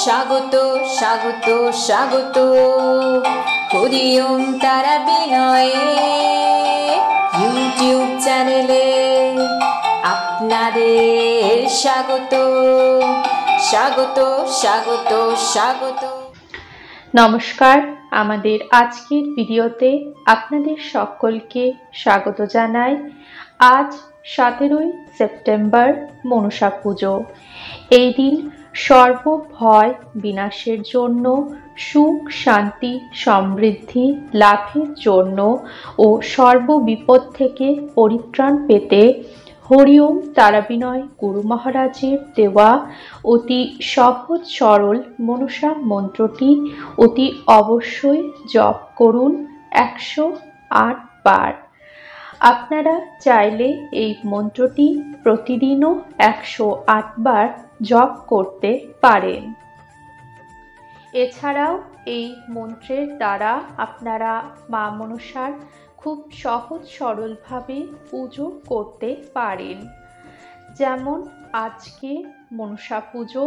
স্বাগত স্বাগত স্বাগত হরিওম তারা বিনয়ে ইউটিউব চ্যানেলে আপনাদের স্বাগত স্বাগত স্বাগত স্বাগত। নমস্কার, আমাদের আজকের ভিডিওতে আপনাদের সকলকে স্বাগত জানাই। আজ 17 সেপ্টেম্বর মনসা পুজো। এই দিন সর্বভয় বিনাশের জন্য, সুখ শান্তি সমৃদ্ধি লাভের জন্য ও সর্ববিপদ থেকে পরিত্রাণ পেতে হরিওম তারাবিনয় গুরু মহারাজের দেওয়া অতি সহজ সরল মনসা মন্ত্রটি অতি অবশ্যই জপ করুন 108 বার। আপনারা চাইলে এই মন্ত্রটি প্রতিদিনও 108 বার জপ করতে পারেন। এছাড়াও এই মন্ত্রের দ্বারা আপনারা মা মনসার খুব সহজ সরলভাবে পুজো করতে পারেন। যেমন আজকে মনসা পুজো,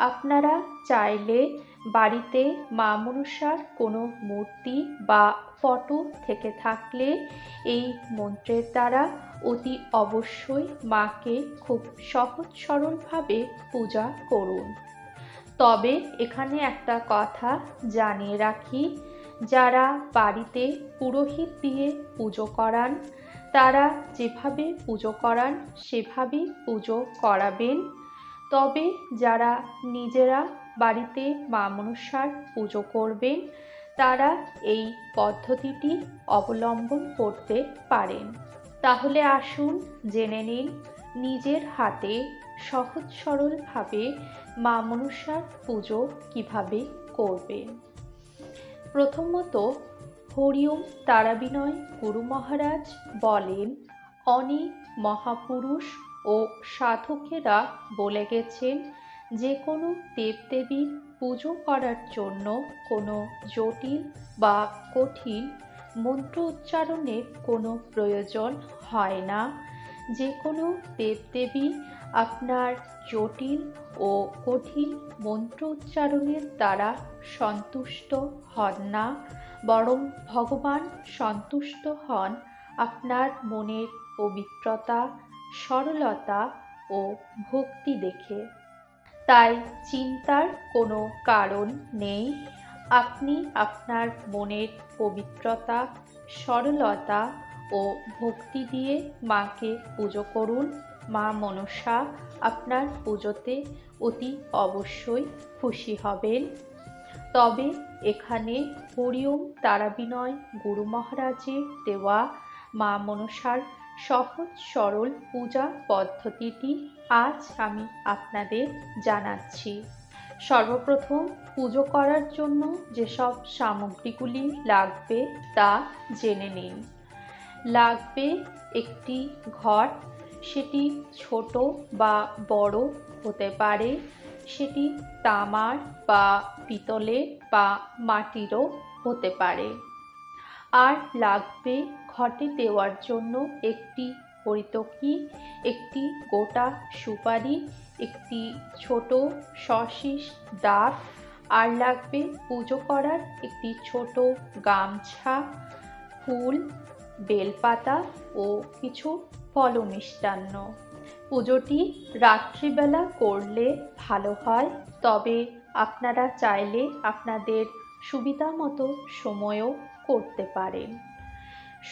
আপনারা চাইলে বাড়িতে মা মনসার কোনো মূর্তি বা ফটো থেকে থাকলে এই মন্ত্রের দ্বারা অতি অবশ্যই মাকে খুব সহজ সরলভাবে পূজা করুন। তবে এখানে একটা কথা জানিয়ে রাখি, যারা বাড়িতে পুরোহিত দিয়ে পুজো করান তারা যেভাবে পুজো করান সেভাবেই পুজো করাবেন। তবে যারা নিজেরা বাড়িতে মা মনসার পুজো করবেন তারা এই পদ্ধতিটি অবলম্বন করতে পারেন। তাহলে আসুন জেনে নিন নিজের হাতে সহজ সরলভাবে মা মনসার পুজো কিভাবে করবেন। প্রথমত হরিওম তারাবিনয় গুরু মহারাজ বলেন, অনেক মহাপুরুষ ও সাধকেরা বলে গেছেন যে কোনো দেবদেবীর পুজো করার জন্য কোনো জটিল বা কঠিন মন্ত্র উচ্চারণের কোনো প্রয়োজন হয় না। যে কোনো দেবদেবী আপনার জটিল ও কঠিন মন্ত্র উচ্চারণের দ্বারা সন্তুষ্ট হন না, বরং ভগবান সন্তুষ্ট হন আপনার মনের পবিত্রতা, সরলতা ও ভক্তি দেখে। তাই চিন্তার কোনো কারণ নেই। আপনি আপনার মনের পবিত্রতা, সরলতা ও ভক্তি দিয়ে মাকে পুজো করুন। মা মনসা আপনার পুজোতে অতি অবশ্যই খুশি হবেন। তবে এখানে হরিওম তারাবিনয় গুরু মহারাজের দেওয়া মা মনসার সহজ সরল পূজা পদ্ধতিটি আজ আমি আপনাদের জানাচ্ছি। সর্বপ্রথম পুজো করার জন্য যেসব সামগ্রীগুলি লাগবে তা জেনে নিন। লাগবে একটি ঘট, সেটি ছোট বা বড় হতে পারে, সেটি তামার বা পিতলের বা মাটিরও হতে পারে। আর লাগবে ঘটে দেওয়ার জন্য একটি হরিতকি, একটি গোটা সুপারি, একটি ছোট সশীষ ডাব, আর লাগবে পুজো করার একটি ছোট গামছা, ফুল, বেলপাতা ও কিছু ফল মিষ্টান্ন। পুজোটি রাত্রিবেলা করলে ভালো হয়, তবে আপনারা চাইলে আপনাদের সুবিধা মতো সময়ও করতে পারেন।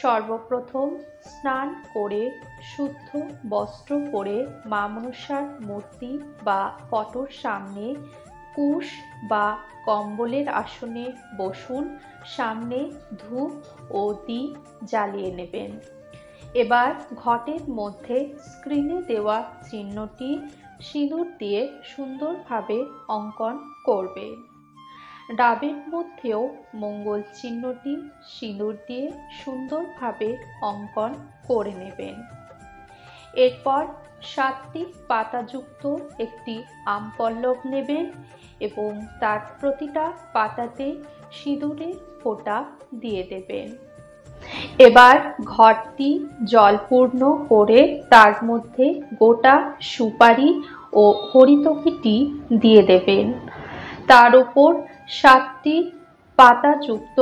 সর্বপ্রথম স্নান করে শুদ্ধ বস্ত্র পরে মা মনসার মূর্তি বা ফটোর সামনে কুশ বা কম্বলের আসনে বসুন। সামনে ধূপ ও দীপ জ্বালিয়ে নেবেন। এবার ঘটের মধ্যে স্ক্রিনে দেওয়া চিহ্নটি সিঁদুর দিয়ে সুন্দরভাবে অঙ্কন করবে। ডাবের মধ্যেও মঙ্গল চিহ্নটি সিঁদুর দিয়ে সুন্দরভাবে অঙ্কন করে নেবেন। এরপর 7টি পাতাযুক্ত একটি আম পল্লব নেবেন এবং তার প্রতিটা পাতাতে সিঁদুরের ফোঁটা দিয়ে দেবেন। এবার ঘটটি জলপূর্ণ করে তার মধ্যে গোটা সুপারি ও হরিতকিটি দিয়ে দেবেন। তার উপর 7টি পাতাযুক্ত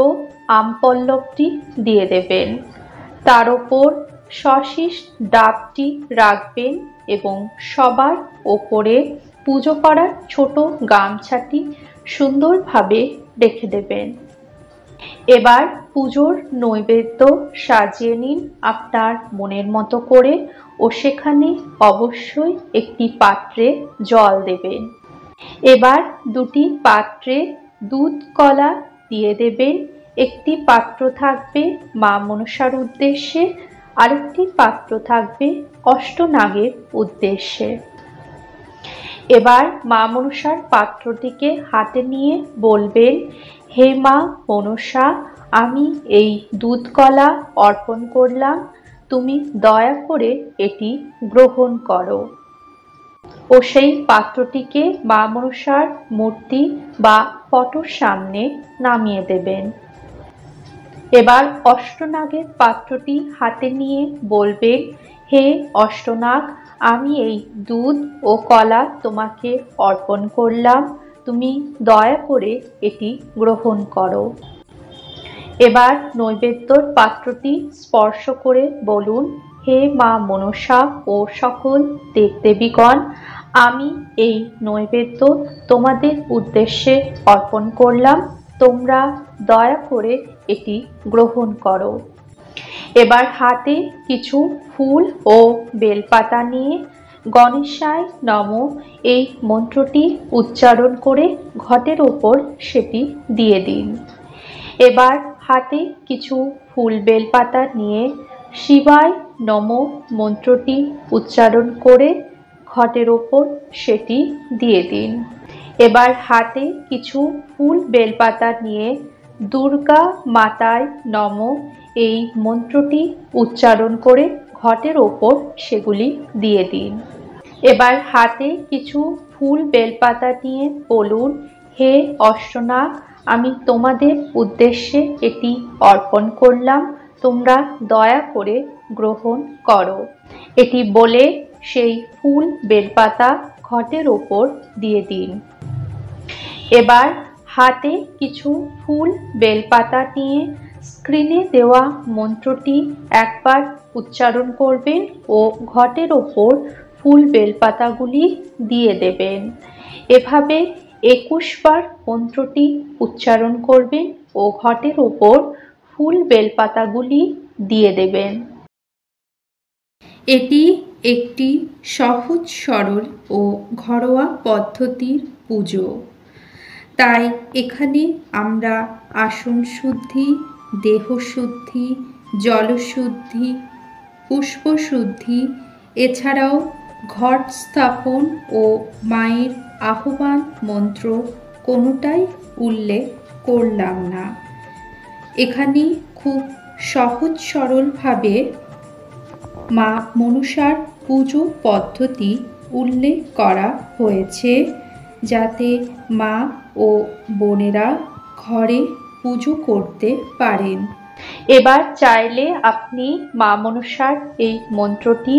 আম পল্লবটি দিয়ে দেবেন। তার উপর সশীষ ডাবটি রাখবেন এবং সবার ওপরে পুজো করার ছোট গামছাটি সুন্দরভাবে রেখে দেবেন। এবার পুজোর নৈবেদ্য সাজিয়ে নিন আপনার মনের মতো করে ও সেখানে অবশ্যই একটি পাত্রে জল দেবেন। এবার দুটি পাত্রে দুধ কলা দিয়ে দেবেন। একটি পাত্র থাকবে মা মনসার উদ্দেশ্যে, আরেকটি পাত্র থাকবে অষ্টনাগের উদ্দেশ্যে। এবার মা মনসার পাত্রটিকে হাতে নিয়ে বলবেন, হে মা মনসা, আমি এই দুধ কলা অর্পণ করলাম, তুমি দয়া করে এটি গ্রহণ করো। ও সেই পাত্রটিকে মা মনসার মূর্তি বা ফটোর সামনে নামিয়ে দেবেন। এবার অষ্টনাগের পাত্রটি হাতে নিয়ে বলবেন, হে অষ্টনাগ, আমি এই দুধ ও কলা তোমাকে অর্পণ করলাম, তুমি দয়া করে এটি গ্রহণ করো। এবার নৈবেদ্যর পাত্রটি স্পর্শ করে বলুন, হে মা মনসা ও সকল দেবদেবীগণ, আমি এই নৈবেদ্য তোমাদের উদ্দেশ্যে অর্পণ করলাম, তোমরা দয়া করে এটি গ্রহণ করো। এবার হাতে কিছু ফুল ও বেলপাতা নিয়ে গণেশায় নমঃ এই মন্ত্রটি উচ্চারণ করে ঘটের ওপর সেটি দিয়ে দিন। এবার হাতে কিছু ফুল বেলপাতা নিয়ে শিবায় নমঃ মন্ত্রটি উচ্চারণ করে ঘটের ওপর সেটি দিয়ে দিন। এবার হাতে কিছু ফুল বেলপাতা নিয়ে দুর্গা মাতায় নমঃ এই মন্ত্রটি উচ্চারণ করে ঘটের ওপর সেগুলি দিয়ে দিন। এবার হাতে কিছু ফুল বেলপাতা নিয়ে বলুন, হে অষ্টনাগ, আমি তোমাদের উদ্দেশ্যে এটি অর্পণ করলাম, তোমরা দয়া করে গ্রহণ করো। এটি বলে সেই ফুল বেলপাতা ঘটের ওপর দিয়ে দিন। এবার হাতে কিছু ফুল বেলপাতা নিয়ে স্ক্রিনে দেওয়া মন্ত্রটি একবার উচ্চারণ করবেন ও ঘটের ওপর ফুল বেলপাতাগুলি দিয়ে দেবেন। এভাবে 21 বার মন্ত্রটি উচ্চারণ করবেন ও ঘটের ওপর ফুল বেলপাতাগুলি দিয়ে দেবেন। এটি একটি সহজ সরল ও ঘরোয়া পদ্ধতির পুজো, তাই এখানে আমরা আসন শুদ্ধি, দেহ শুদ্ধি, জলশুদ্ধি, পুষ্পশুদ্ধি, এছাড়াও ঘট স্থাপন ও মায়ের আহ্বান মন্ত্র কোনোটাই উল্লেখ করলাম না। এখানে খুব সহজ সরলভাবে মা মনসার পুজো পদ্ধতি উল্লেখ করা হয়েছে, যাতে মা ও বোনেরা ঘরে পুজো করতে পারেন। এবার চাইলে আপনি মা মনসার এই মন্ত্রটি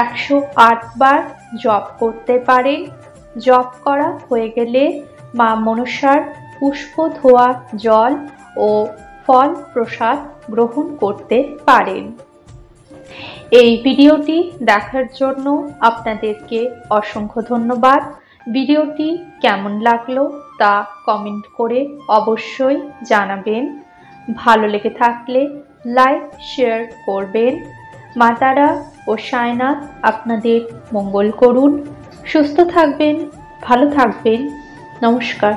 108 বার জপ করতে পারেন। জপ করা হয়ে গেলে মা মনসার পুষ্প ধোয়া জল ও ফল প্রসাদ গ্রহণ করতে পারেন। এই ভিডিওটি দেখার জন্য আপনাদেরকে অসংখ্য ধন্যবাদ। ভিডিওটি কেমন লাগলো তা কমেন্ট করে অবশ্যই জানাবেন। ভালো লেগে থাকলে লাইক শেয়ার করবেন। মা তারা ও সায়নাথ আপনাদের মঙ্গল করুন। সুস্থ থাকবেন, ভালো থাকবেন। নমস্কার।